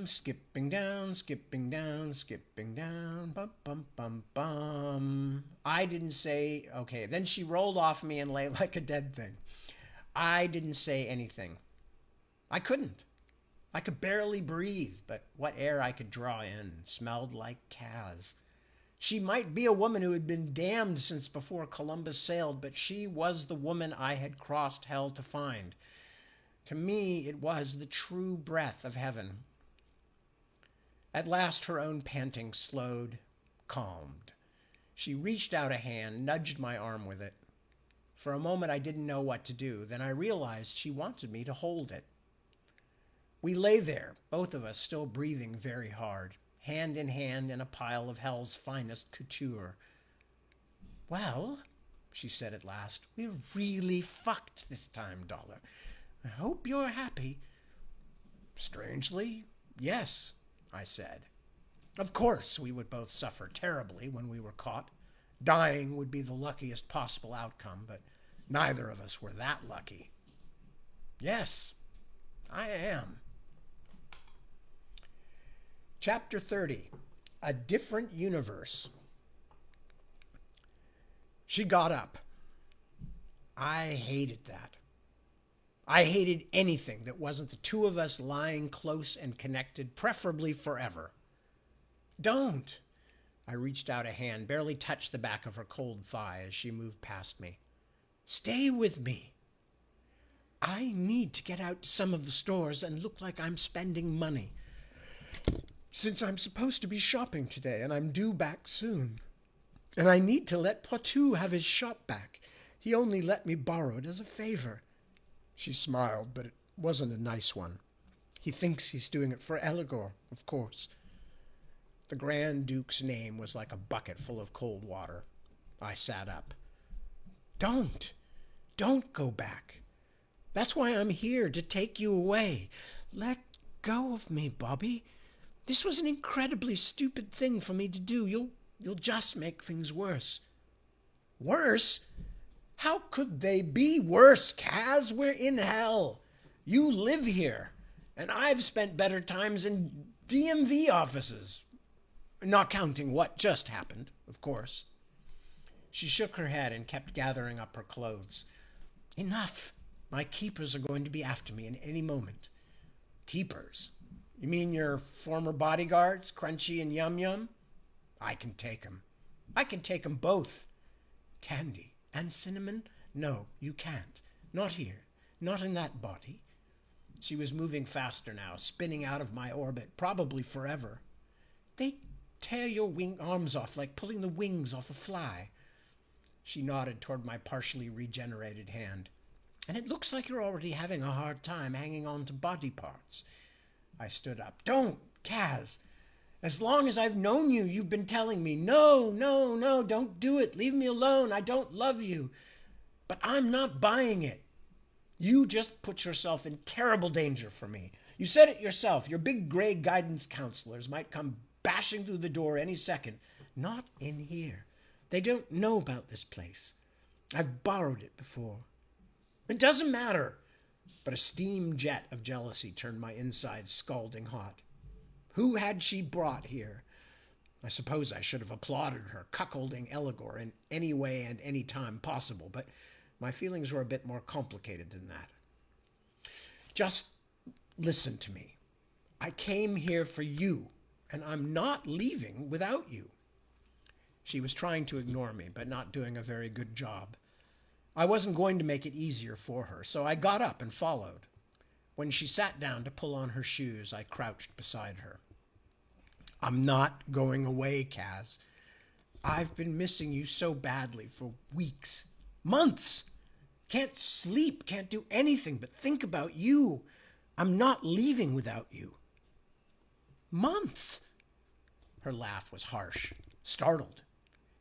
Skipping down, skipping down, skipping down, bum, bum, bum, bum. I didn't say, okay, then she rolled off me and lay like a dead thing. I didn't say anything. I couldn't. I could barely breathe, but what air I could draw in smelled like Kaz. She might be a woman who had been damned since before Columbus sailed, but she was the woman I had crossed hell to find. To me, it was the true breath of heaven. At last, her own panting slowed, calmed. She reached out a hand, nudged my arm with it. For a moment, I didn't know what to do. Then I realized she wanted me to hold it. We lay there, both of us still breathing very hard, hand in hand in a pile of hell's finest couture. Well, she said at last, we're really fucked this time, Dollar. I hope you're happy. Strangely, yes, I said. Of course, we would both suffer terribly when we were caught. Dying would be the luckiest possible outcome, but neither of us were that lucky. Yes, I am. Chapter 30, A Different Universe. She got up. I hated that. I hated anything that wasn't the two of us lying close and connected, preferably forever. Don't. I reached out a hand, barely touched the back of her cold thigh as she moved past me. Stay with me. I need to get out to some of the stores and look like I'm spending money. Since I'm supposed to be shopping today and I'm due back soon. And I need to let Poitou have his shop back. He only let me borrow it as a favor. She smiled, but it wasn't a nice one. He thinks he's doing it for Eligor, of course. The Grand Duke's name was like a bucket full of cold water. I sat up. Don't go back. That's why I'm here, to take you away. Let go of me, Bobby. This was an incredibly stupid thing for me to do. You'll just make things worse. Worse? How could they be worse, Kaz? We're in hell. You live here, and I've spent better times in DMV offices. Not counting what just happened, of course. She shook her head and kept gathering up her clothes. Enough. My keepers are going to be after me in any moment. Keepers? You mean your former bodyguards, Crunchy and Yum Yum? I can take 'em. I can take 'em both. Candy and Cinnamon? No, you can't. Not here. Not in that body. She was moving faster now, spinning out of my orbit, probably forever. They tear your arms off like pulling the wings off a fly. She nodded toward my partially regenerated hand. And it looks like you're already having a hard time hanging on to body parts. I stood up. Don't, Kaz. As long as I've known you, you've been telling me, no, don't do it. Leave me alone. I don't love you. But I'm not buying it. You just put yourself in terrible danger for me. You said it yourself. Your big gray guidance counselors might come bashing through the door any second. Not in here. They don't know about this place. I've borrowed it before. It doesn't matter. But a steam jet of jealousy turned my insides scalding hot. Who had she brought here? I suppose I should have applauded her cuckolding Eligor in any way and any time possible, but my feelings were a bit more complicated than that. Just listen to me. I came here for you, and I'm not leaving without you. She was trying to ignore me, but not doing a very good job. I wasn't going to make it easier for her, so I got up and followed. When she sat down to pull on her shoes, I crouched beside her. I'm not going away, Kaz. I've been missing you so badly for weeks, months. Can't sleep, can't do anything but think about you. I'm not leaving without you. Months? Her laugh was harsh, startled.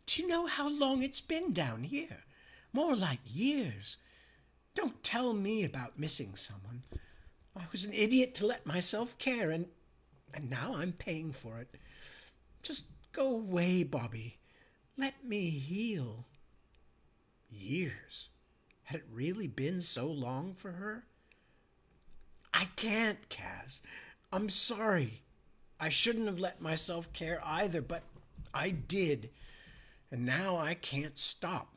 Do you know how long it's been down here? More like years. Don't tell me about missing someone. I was an idiot to let myself care, and now I'm paying for it. Just go away, Bobby. Let me heal. Years? Had it really been so long for her? I can't, Kaz. I'm sorry. I shouldn't have let myself care either, but I did. And now I can't stop.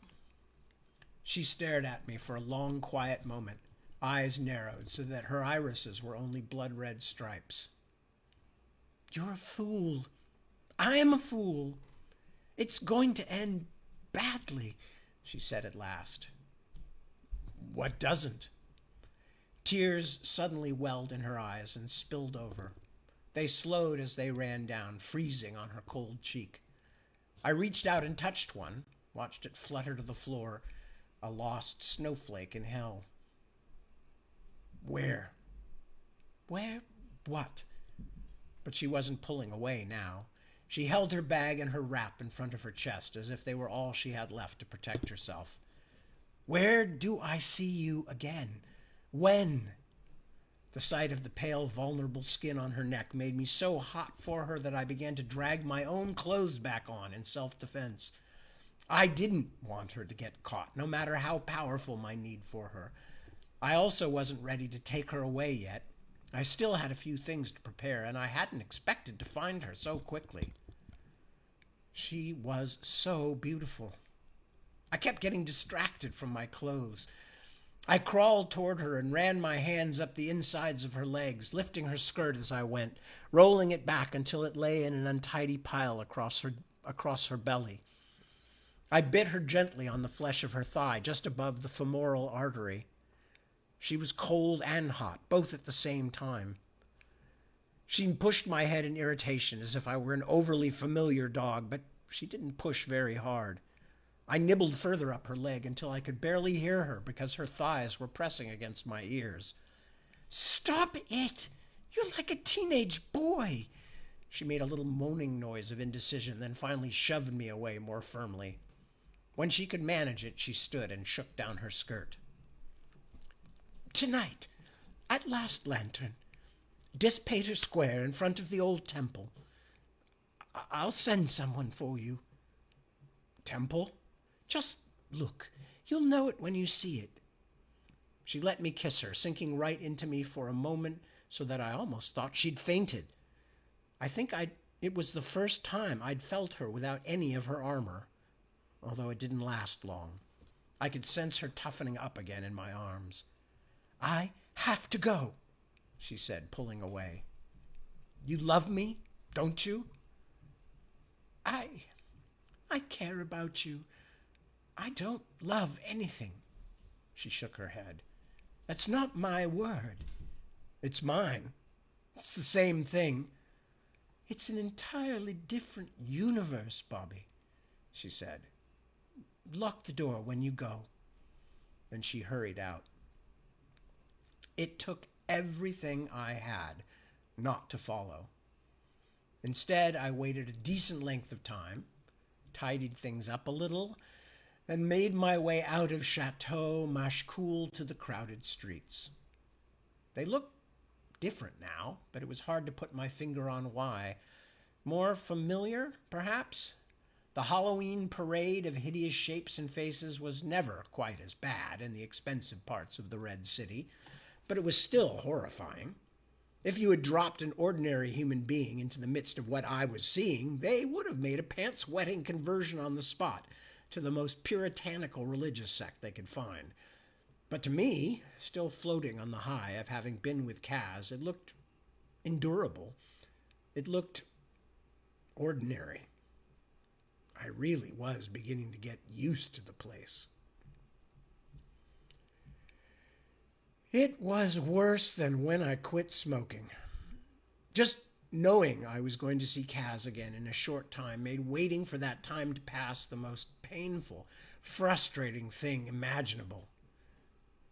She stared at me for a long, quiet moment, eyes narrowed so that her irises were only blood-red stripes. You're a fool. I am a fool. It's going to end badly, she said at last. What doesn't? Tears suddenly welled in her eyes and spilled over. They slowed as they ran down, freezing on her cold cheek. I reached out and touched one, watched it flutter to the floor, a lost snowflake in hell. Where? Where what? But she wasn't pulling away now. She held her bag and her wrap in front of her chest as if they were all she had left to protect herself. Where do I see you again? When? The sight of the pale, vulnerable skin on her neck made me so hot for her that I began to drag my own clothes back on in self-defense. I didn't want her to get caught, no matter how powerful my need for her. I also wasn't ready to take her away yet. I still had a few things to prepare, and I hadn't expected to find her so quickly. She was so beautiful. I kept getting distracted from my clothes. I crawled toward her and ran my hands up the insides of her legs, lifting her skirt as I went, rolling it back until it lay in an untidy pile across her belly. I bit her gently on the flesh of her thigh, just above the femoral artery. She was cold and hot, both at the same time. She pushed my head in irritation as if I were an overly familiar dog, but she didn't push very hard. I nibbled further up her leg until I could barely hear her because her thighs were pressing against my ears. "Stop it! You're like a teenage boy!" She made a little moaning noise of indecision, then finally shoved me away more firmly. When she could manage it, she stood and shook down her skirt. "Tonight, at Last Lantern, Dispater Square in front of the old temple. I'll send someone for you." "Temple?" "Just look. You'll know it when you see it." She let me kiss her, sinking right into me for a moment so that I almost thought she'd fainted. I think it was the first time I'd felt her without any of her armor, although it didn't last long. I could sense her toughening up again in my arms. "I have to go," she said, pulling away. "You love me, don't you?" I care about you. I don't love anything." She shook her head. "That's not my word." "It's mine. It's the same thing." "It's an entirely different universe, Bobby," she said. "Lock the door when you go." Then she hurried out. It took everything I had not to follow. Instead, I waited a decent length of time, tidied things up a little, and made my way out of Chateau Machecoul to the crowded streets. They looked different now, but it was hard to put my finger on why. More familiar, perhaps? The Halloween parade of hideous shapes and faces was never quite as bad in the expensive parts of the Red City, but it was still horrifying. If you had dropped an ordinary human being into the midst of what I was seeing, they would have made a pants-wetting conversion on the spot to the most puritanical religious sect they could find. But to me, still floating on the high of having been with Kaz, it looked endurable. It looked ordinary. I really was beginning to get used to the place. It was worse than when I quit smoking. Just knowing I was going to see Kaz again in a short time made waiting for that time to pass the most painful, frustrating thing imaginable.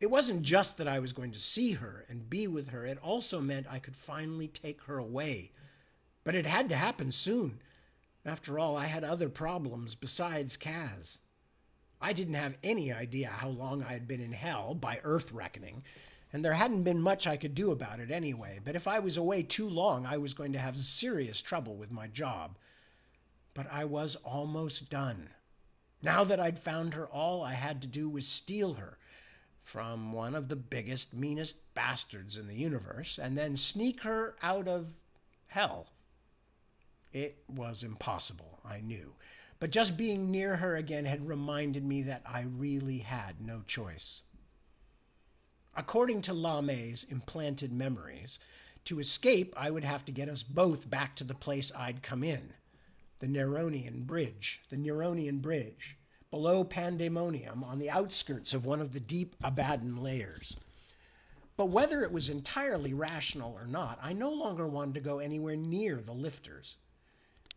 It wasn't just that I was going to see her and be with her. It also meant I could finally take her away. But it had to happen soon. After all, I had other problems besides Kaz. I didn't have any idea how long I had been in hell by Earth reckoning, and there hadn't been much I could do about it anyway. But if I was away too long, I was going to have serious trouble with my job. But I was almost done. Now that I'd found her, all I had to do was steal her from one of the biggest, meanest bastards in the universe, and then sneak her out of hell. It was impossible, I knew. But just being near her again had reminded me that I really had no choice. According to Lame's implanted memories, to escape, I would have to get us both back to the place I'd come in, the Neronian Bridge, below Pandemonium on the outskirts of one of the deep Abaddon layers. But whether it was entirely rational or not, I no longer wanted to go anywhere near the lifters.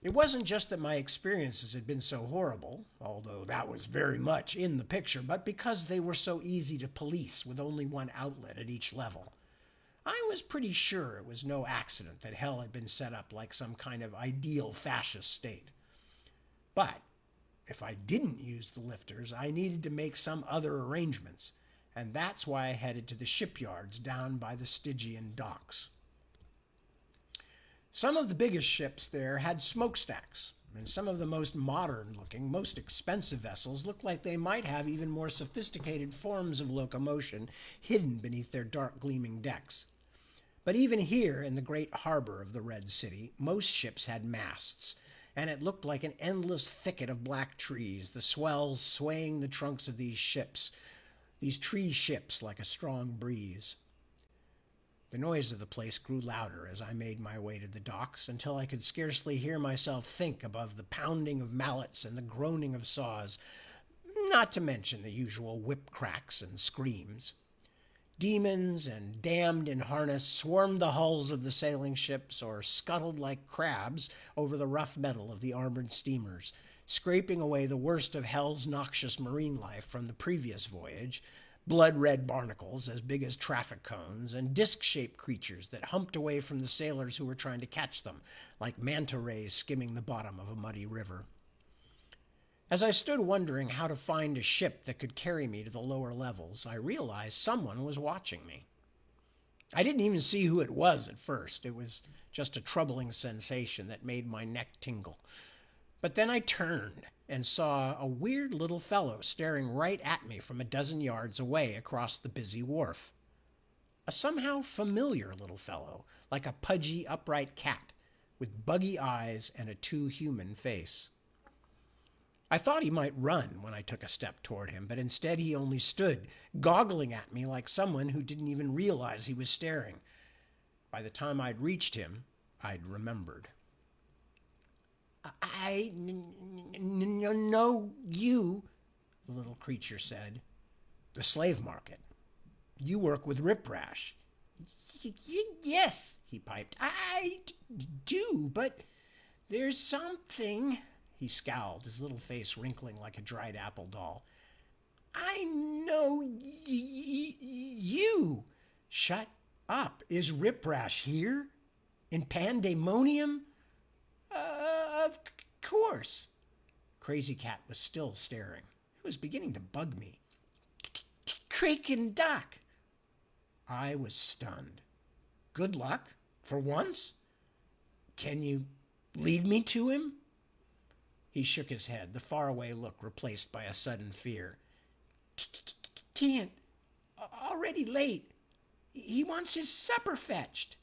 It wasn't just that my experiences had been so horrible, although that was very much in the picture, but because they were so easy to police with only one outlet at each level. I was pretty sure it was no accident that hell had been set up like some kind of ideal fascist state. But if I didn't use the lifters, I needed to make some other arrangements, and that's why I headed to the shipyards down by the Stygian docks. Some of the biggest ships there had smokestacks, and some of the most modern-looking, most expensive vessels looked like they might have even more sophisticated forms of locomotion hidden beneath their dark gleaming decks. But even here in the great harbor of the Red City, most ships had masts, and it looked like an endless thicket of black trees, the swells swaying the trunks of these tree ships like a strong breeze. The noise of the place grew louder as I made my way to the docks until I could scarcely hear myself think above the pounding of mallets and the groaning of saws, not to mention the usual whip cracks and screams. Demons and damned in harness swarmed the hulls of the sailing ships or scuttled like crabs over the rough metal of the armored steamers, scraping away the worst of hell's noxious marine life from the previous voyage, blood-red barnacles as big as traffic cones, and disc-shaped creatures that humped away from the sailors who were trying to catch them, like manta rays skimming the bottom of a muddy river. As I stood wondering how to find a ship that could carry me to the lower levels, I realized someone was watching me. I didn't even see who it was at first. It was just a troubling sensation that made my neck tingle. But then I turned and saw a weird little fellow staring right at me from a dozen yards away across the busy wharf. A somehow familiar little fellow, like a pudgy, upright cat, with buggy eyes and a too human face. I thought he might run when I took a step toward him, but instead he only stood, goggling at me like someone who didn't even realize he was staring. By the time I'd reached him, I'd remembered. I know you, the little creature said. The slave market. You work with Rip Rash. Yes, he piped. I do, but there's something. He scowled, his little face wrinkling like a dried apple doll. I know you. Shut up. Is Rip Rash here? In Pandemonium? Of course. Crazy Cat was still staring. It was beginning to bug me. Crake and Doc. I was stunned. Good luck, for once. Can you lead me to him? He shook his head, the faraway look replaced by a sudden fear. Can't. Already late. He wants his supper fetched.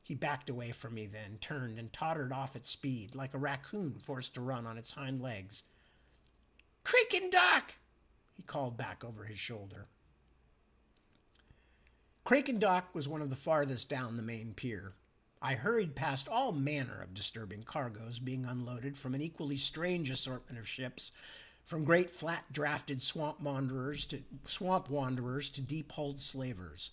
He backed away from me then, turned, and tottered off at speed, like a raccoon forced to run on its hind legs. Crick and Doc, he called back over his shoulder. Crake and Dock was one of the farthest down the main pier. I hurried past all manner of disturbing cargoes being unloaded from an equally strange assortment of ships, from great flat-drafted swamp wanderers to deep-hulled slavers.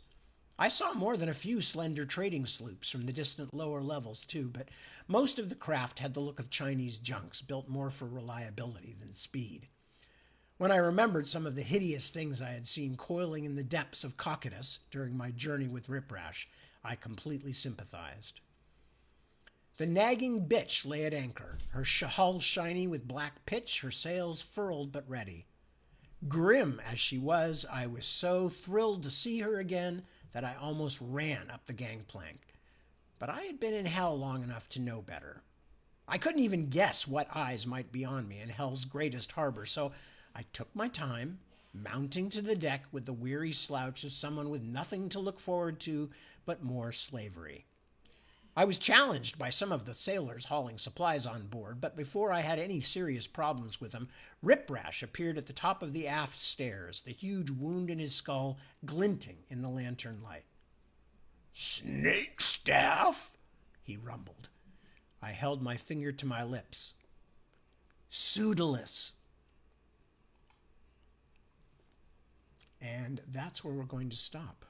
I saw more than a few slender trading sloops from the distant lower levels, too, but most of the craft had the look of Chinese junks, built more for reliability than speed. When I remembered some of the hideous things I had seen coiling in the depths of Cocytus during my journey with Rip Rash, I completely sympathized. The nagging bitch lay at anchor, her hull shiny with black pitch, her sails furled but ready. Grim as she was, I was so thrilled to see her again that I almost ran up the gangplank. But I had been in hell long enough to know better. I couldn't even guess what eyes might be on me in hell's greatest harbor, so I took my time, mounting to the deck with the weary slouch of someone with nothing to look forward to but more slavery. I was challenged by some of the sailors hauling supplies on board, but before I had any serious problems with them, Rip Rash appeared at the top of the aft stairs, the huge wound in his skull glinting in the lantern light. "Snake staff?" he rumbled. I held my finger to my lips. "Pseudolus." And that's where we're going to stop,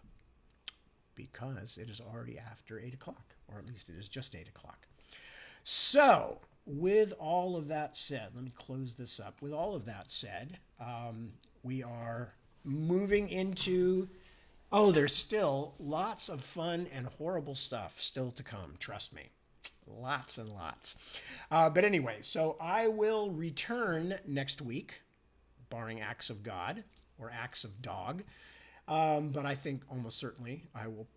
because it is already after 8 o'clock, or at least it is just 8 o'clock. So, with all of that said, let me close this up. With all of that said, we are moving into, there's still lots of fun and horrible stuff still to come, trust me. Lots and lots. But anyway, so I will return next week, barring acts of God or acts of dog. But I think almost certainly I will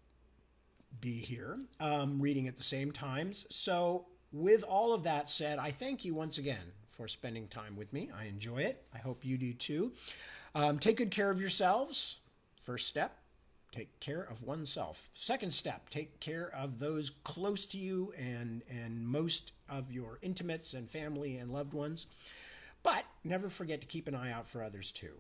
be here reading at the same times. So, with all of that said, I thank you once again for spending time with me. I enjoy it. I hope you do too. Take good care of yourselves. First step, take care of oneself. Second step, take care of those close to you and most of your intimates and family and loved ones. But never forget to keep an eye out for others too,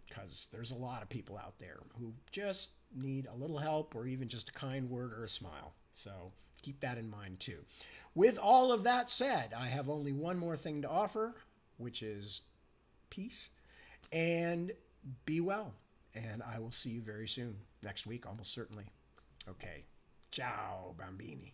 because there's a lot of people out there who just need a little help or even just a kind word or a smile. So keep that in mind too. With all of that said, I have only one more thing to offer, which is peace and be well. And I will see you very soon, next week, almost certainly. Okay. Ciao, bambini.